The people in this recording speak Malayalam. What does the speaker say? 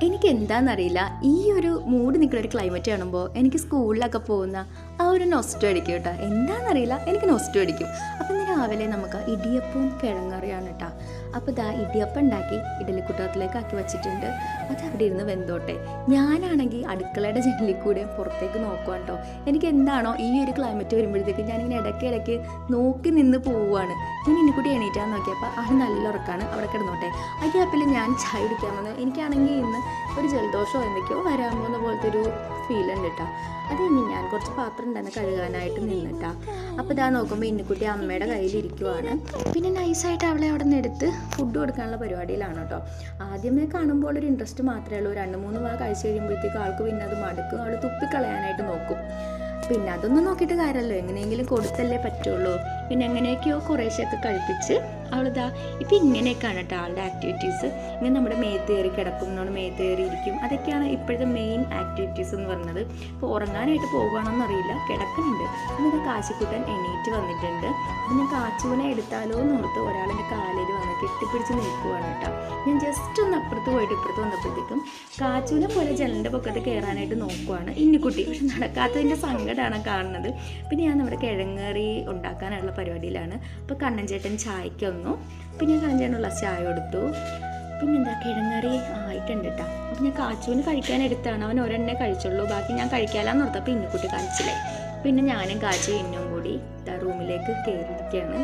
എനിക്ക് എന്താണെന്നറിയില്ല, ഈ ഒരു മൂഡ് നിൽക്കുന്ന ഒരു ക്ലൈമറ്റ് കാണുമ്പോൾ എനിക്ക് സ്കൂളിലൊക്കെ പോകുന്ന ആ ഒരു നൊസ്റ്റു അടിക്കും കേട്ടോ. എന്താണെന്നറിയില്ല, എനിക്ക് നൊസ്റ്റു അടിക്കും. അപ്പം ഇന്ന് രാവിലെ നമുക്ക് ഇടിയപ്പവും കിഴങ്ങറിയാണ് കേട്ടോ. അപ്പോൾ ഇതാ ഇടിയപ്പം ഉണ്ടാക്കി ഇഡലിക്കുട്ടത്തിലേക്ക് ആക്കി വെച്ചിട്ടുണ്ട്. അത് അവിടെ ഇരുന്ന് വെന്തോട്ടെ. ഞാനാണെങ്കിൽ അടുക്കളയുടെ ജനലിൽ കൂടെ പുറത്തേക്ക് നോക്കുവാണ് കേട്ടോ. എനിക്ക് എന്താണോ ഈ ഒരു ക്ലൈമറ്റ് വരുമ്പോഴത്തേക്ക് ഞാനിങ്ങനെ ഇടയ്ക്കിടയ്ക്ക് നോക്കി നിന്ന് പോവുകയാണ്. ഞാൻ ഇന്നിക്കൂടി എണീറ്റാന്ന് നോക്കിയപ്പോൾ ആൾ നല്ല ഉറക്കാണ്, അവിടെ കിടന്നോട്ടെ. ആ ഗ്യാപ്പിൽ ഞാൻ ചായ കുടിക്കാൻ വന്നു. എനിക്കാണെങ്കിൽ ഇന്ന് ഒരു ജലദോഷമോ എന്തൊക്കെയോ വരാൻ പോകുന്ന പോലത്തെ ഒരു ഫീൽ ഉണ്ട് കേട്ടോ. അത് കഴിഞ്ഞ് ഞാൻ കുറച്ച് പാത്രം ഉണ്ടായിരുന്നു കഴുകാനായിട്ട് നിന്നിട്ടാ. അപ്പോൾ ഇതാ നോക്കുമ്പോൾ ഇന്നിക്കുട്ടി അമ്മയുടെ കയ്യിലിരിക്കുവാണ്. പിന്നെ നൈസായിട്ട് അവളെ അവിടെ നിന്ന് എടുത്ത് ഫുഡ് കൊടുക്കാനുള്ള പരിപാടിയിലാണ് കേട്ടോ. ആദ്യമേ കാണുമ്പോൾ ഒരു ഇൻട്രസ്റ്റ് മാത്രമേ ഉള്ളൂ. 2-3 വാ കഴിച്ച് കഴിയുമ്പോഴത്തേക്ക് ആൾക്ക് പിന്നെ അത് മടുക്കും. അവൾ തുപ്പിക്കളയാനായിട്ട് നോക്കും. പിന്നെ അതൊന്നും നോക്കിയിട്ട് കാര്യമല്ലോ, എങ്ങനെയെങ്കിലും കൊടുത്തല്ലേ പറ്റുള്ളൂ. പിന്നെ എങ്ങനെയൊക്കെയോ കുറേശ്ശൊക്കെ കഴിപ്പിച്ച് അവളിതാ ഇപ്പം ഇങ്ങനെയൊക്കെയാണ് കേട്ടോ ആളുടെ ആക്ടിവിറ്റീസ്. ഇങ്ങനെ നമ്മുടെ മേത്ത് കയറി കിടക്കും, നമ്മുടെ മേത്ത് കയറി ഇരിക്കും. അതൊക്കെയാണ് ഇപ്പോഴത്തെ മെയിൻ ആക്ടിവിറ്റീസ് എന്ന് പറയുന്നത്. ഇപ്പോൾ ഉറങ്ങാനായിട്ട് പോകുകയാണെന്നറിയില്ല, കിടക്കുന്നുണ്ട്. എന്നിട്ട് കാശിക്കുട്ടൻ എണീറ്റ് വന്നിട്ടുണ്ട്. അപ്പം ഞാൻ കാച്ചുവിനെ എടുത്താലോ എന്ന് ഓർത്ത് ഒരാളെൻ്റെ കാലിൽ വന്ന് കെട്ടിപ്പിടിച്ച് നിൽക്കുവാണ് കേട്ടോ. ഞാൻ ജസ്റ്റ് ഒന്ന് അപ്പുറത്ത് പോയിട്ട് ഇപ്പുറത്ത് വന്നപ്പോഴത്തേക്കും കാച്ചുവിനെ പോലെ ജനലിൻ്റെ പൊക്കത്ത് കയറാനായിട്ട് നോക്കുവാണ് ഇന്നിക്കുട്ടി. പക്ഷെ നടക്കാത്തതിൻ്റെ സങ്കടമാണ് കാണുന്നത്. പിന്നെ ഞാൻ നമ്മുടെ കിഴങ്ങറി ഉണ്ടാക്കാനുള്ള പരിപാടിയിലാണ്. അപ്പോൾ കണ്ണൻ ചേട്ടൻ ചായക്ക് വന്നു. പിന്നെ കണ്ണൻ ചേട്ടനുള്ള ചായ കൊടുത്തു. പിന്നെന്താ കിഴങ്ങറി ആയിട്ടുണ്ട് കേട്ടോ. അപ്പം ഞാൻ കാച്ചുവിന് കഴിക്കാൻ എടുത്താണ്. അവൻ ഒരെണ്ണേ കഴിച്ചുള്ളൂ, ബാക്കി ഞാൻ കഴിക്കാമെന്ന് ഓർത്തപ്പോൾ ഇന്നിക്കുട്ടി കഴിച്ചില്ലേ. പിന്നെ ഞാനും കാച്ചു ഇന്നും കൂടി റൂമിലേക്ക് കയറിയിരിക്കുകയാണ്.